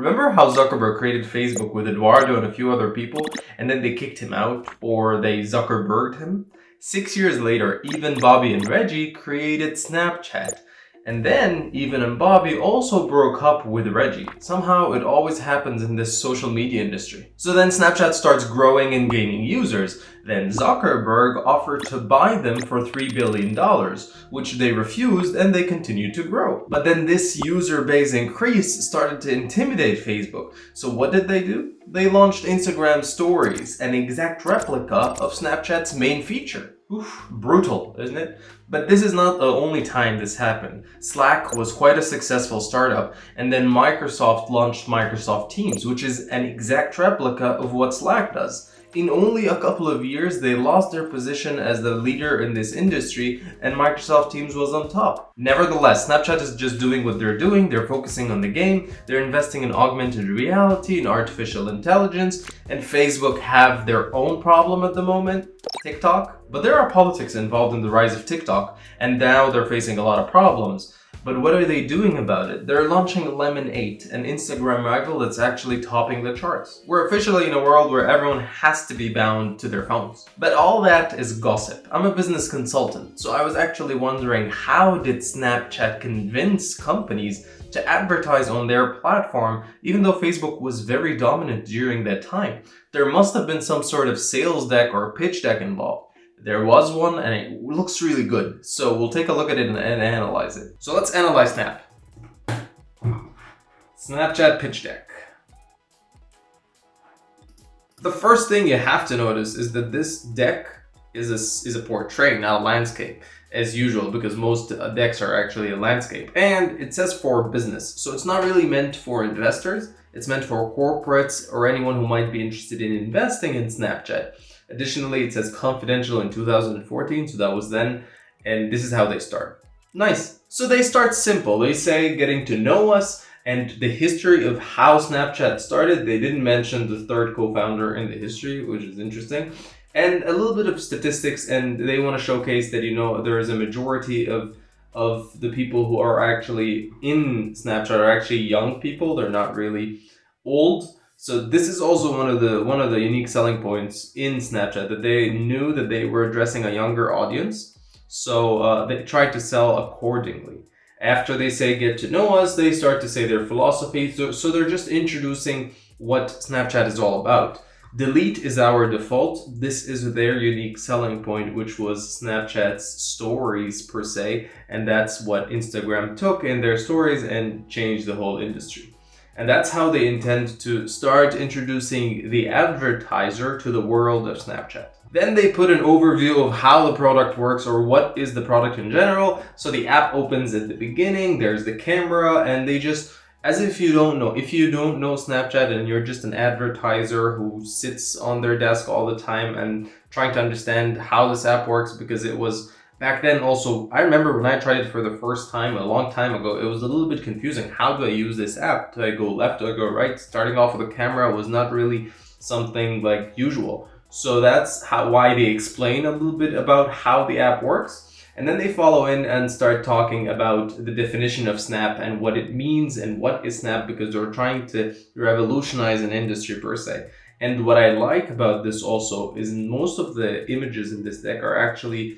Remember how Zuckerberg created Facebook with Eduardo and a few other people, and then they kicked him out, or they Zuckerberged him? 6 years later, even Bobby and Reggie created Snapchat. And then, Even and Bobby also broke up with Reggie. Somehow, it always happens in this social media industry. So then Snapchat starts growing and gaining users. Then Zuckerberg offered to buy them for $3 billion, which they refused, and they continued to grow. But then this user base increase started to intimidate Facebook. So what did they do? They launched Instagram Stories, an exact replica of Snapchat's main feature. Oof, brutal, isn't it? But this is not the only time this happened. Slack was quite a successful startup, and then Microsoft launched Microsoft Teams, which is an exact replica of what Slack does. In only a couple of years, they lost their position as the leader in this industry, and Microsoft Teams was on top. Nevertheless, Snapchat is just doing what they're doing. They're focusing on the game, they're investing in augmented reality and artificial intelligence, and Facebook have their own problem at the moment, TikTok. But there are politics involved in the rise of TikTok, and now they're facing a lot of problems. But what are they doing about it? They're launching Lemon 8, an Instagram rival that's actually topping the charts. We're officially in a world where everyone has to be bound to their phones. But all that is gossip. I'm a business consultant, so I was actually wondering, how did Snapchat convince companies to advertise on their platform, even though Facebook was very dominant during that time? There must have been some sort of sales deck or pitch deck involved. There was one, and it looks really good. So we'll take a look at it and analyze it. So let's analyze Snap. Snapchat pitch deck. The first thing you have to notice is that this deck is a portrait, not a landscape, as usual, because most decks are actually a landscape. And it says for business, so it's not really meant for investors. It's meant for corporates or anyone who might be interested in investing in Snapchat. Additionally, it says confidential in 2014, so that was then, and this is how they start. Nice. So they start simple. They say getting to know us and the history of how Snapchat started. They didn't mention the third co-founder in the history, which is interesting. And a little bit of statistics, and they want to showcase that, there is a majority of the people who are actually in Snapchat are actually young people. They're not really old. So this is also one of the unique selling points in Snapchat, that they knew that they were addressing a younger audience. So they tried to sell accordingly. After they say get to know us, they start to say their philosophy. So they're just introducing what Snapchat is all about. Delete is our default. This is their unique selling point, which was Snapchat's stories per se. And that's what Instagram took in their stories and changed the whole industry. And that's how they intend to start introducing the advertiser to the world of Snapchat. Then they put an overview of how the product works, or what is the product in general. So the app opens at the beginning, there's the camera, and they just, as if you don't know Snapchat and you're just an advertiser who sits on their desk all the time and trying to understand how this app works, because it was back then also, I remember when I tried it for the first time a long time ago, it was a little bit confusing. How do I use this app? Do I go left? Do I go right? Starting off with a camera was not really something like usual. So that's why they explain a little bit about how the app works. And then they follow in and start talking about the definition of Snap and what it means and what is Snap, because they're trying to revolutionize an industry per se. And what I like about this also is most of the images in this deck are actually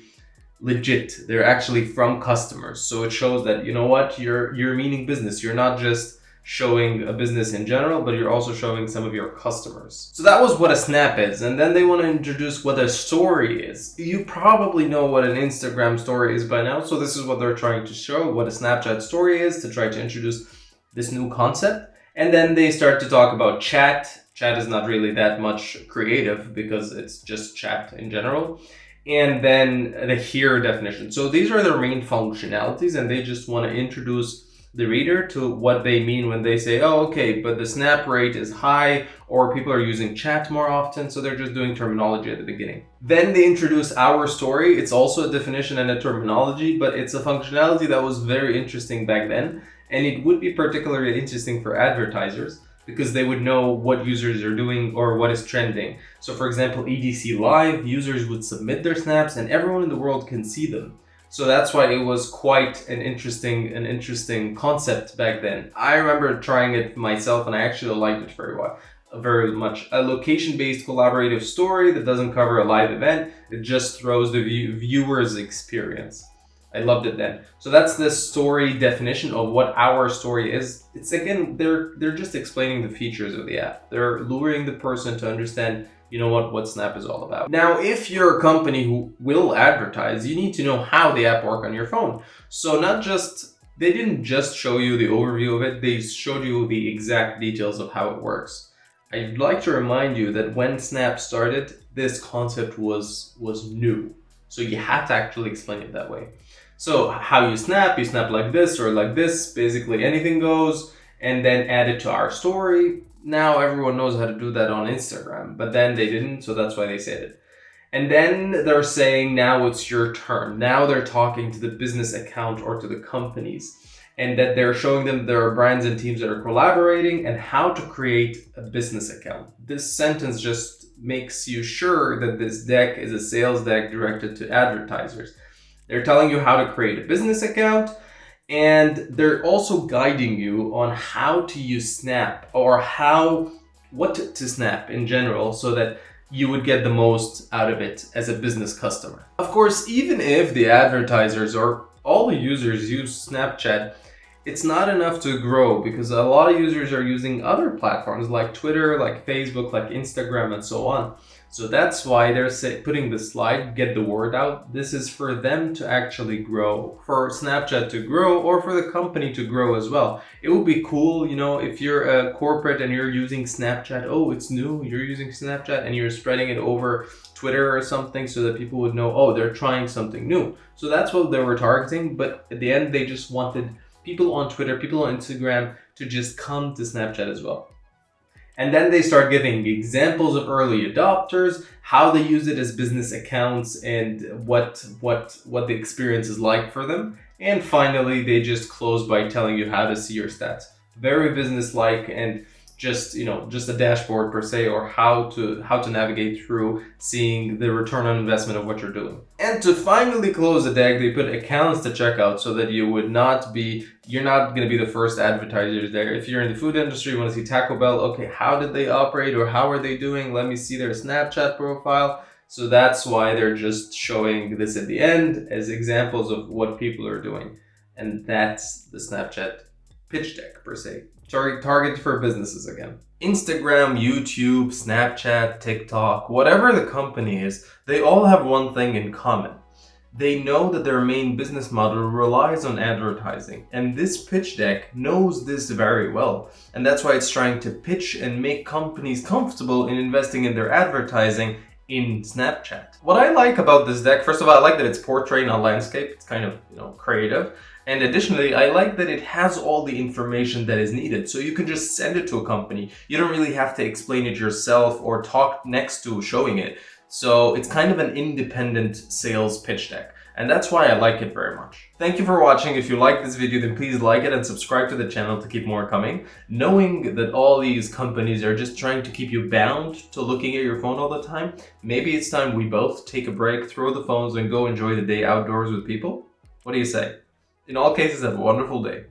legit. They're actually from customers. So it shows that, you're meaning business. You're not just showing a business in general, but you're also showing some of your customers. So that was what a snap is. And then they want to introduce what a story is. You probably know what an Instagram story is by now. So this is what they're trying to show, what a Snapchat story is, to try to introduce this new concept. And then they start to talk about chat. Chat is not really that much creative because it's just chat in general. And then the here definition. So these are their main functionalities, and they just want to introduce the reader to what they mean when they say, oh, okay, but the snap rate is high, or people are using chat more often. So they're just doing terminology at the beginning. Then they introduce our story. It's also a definition and a terminology, but it's a functionality that was very interesting back then. And it would be particularly interesting for advertisers, because they would know what users are doing or what is trending. So for example, EDC Live, users would submit their snaps and everyone in the world can see them. So that's why it was quite an interesting concept back then. I remember trying it myself and I actually liked it very much. A location-based collaborative story that doesn't cover a live event. It just throws the viewer's experience. I loved it then. So that's the story definition of what our story is. It's again, they're just explaining the features of the app. They're luring the person to understand, you know what Snap is all about. Now, if you're a company who will advertise, you need to know how the app works on your phone. So they didn't just show you the overview of it, they showed you the exact details of how it works. I'd like to remind you that when Snap started, this concept was new. So you have to actually explain it that way. So how you snap like this or like this, basically anything goes, and then add it to our story. Now everyone knows how to do that on Instagram, but then they didn't, so that's why they said it. And then they're saying, now it's your turn. Now they're talking to the business account or to the companies, and that they're showing them there are brands and teams that are collaborating and how to create a business account. This sentence just makes you sure that this deck is a sales deck directed to advertisers. They're telling you how to create a business account, and they're also guiding you on how to use Snap or what to snap in general so that you would get the most out of it as a business customer. Of course, even if the advertisers or all the users use Snapchat, it's not enough to grow because a lot of users are using other platforms like Twitter, like Facebook, like Instagram, and so on. So that's why they're putting this slide, get the word out. This is for them to actually grow, for Snapchat to grow, or for the company to grow as well. It would be cool, if you're a corporate and you're using Snapchat, oh, it's new, you're using Snapchat and you're spreading it over Twitter or something so that people would know, oh, they're trying something new. So that's what they were targeting, but at the end, they just wanted people on Twitter, people on Instagram to just come to Snapchat as well. And then they start giving examples of early adopters, how they use it as business accounts, and what the experience is like for them. And finally, they just close by telling you how to see your stats. Very business-like and just a dashboard per se, or how to navigate through seeing the return on investment of what you're doing. And to finally close the deck, they put accounts to check out so that you're not going to be the first advertisers there. If you're in the food industry, you want to see Taco Bell, okay, how did they operate or how are they doing? Let me see their Snapchat profile. So that's why they're just showing this at the end as examples of what people are doing. And that's the Snapchat pitch deck per se. Target for businesses again. Instagram, YouTube, Snapchat, TikTok, whatever the company is, they all have one thing in common. They know that their main business model relies on advertising, and this pitch deck knows this very well. And that's why it's trying to pitch and make companies comfortable in investing in their advertising in Snapchat. What I like about this deck, first of all, I like that it's portrait, not landscape. It's kind of, creative. And additionally, I like that it has all the information that is needed. So you can just send it to a company. You don't really have to explain it yourself or talk next to showing it. So it's kind of an independent sales pitch deck. And that's why I like it very much. Thank you for watching. If you like this video, then please like it and subscribe to the channel to keep more coming. Knowing that all these companies are just trying to keep you bound to looking at your phone all the time, maybe it's time we both take a break, throw the phones, and go enjoy the day outdoors with people. What do you say? In all cases, have a wonderful day.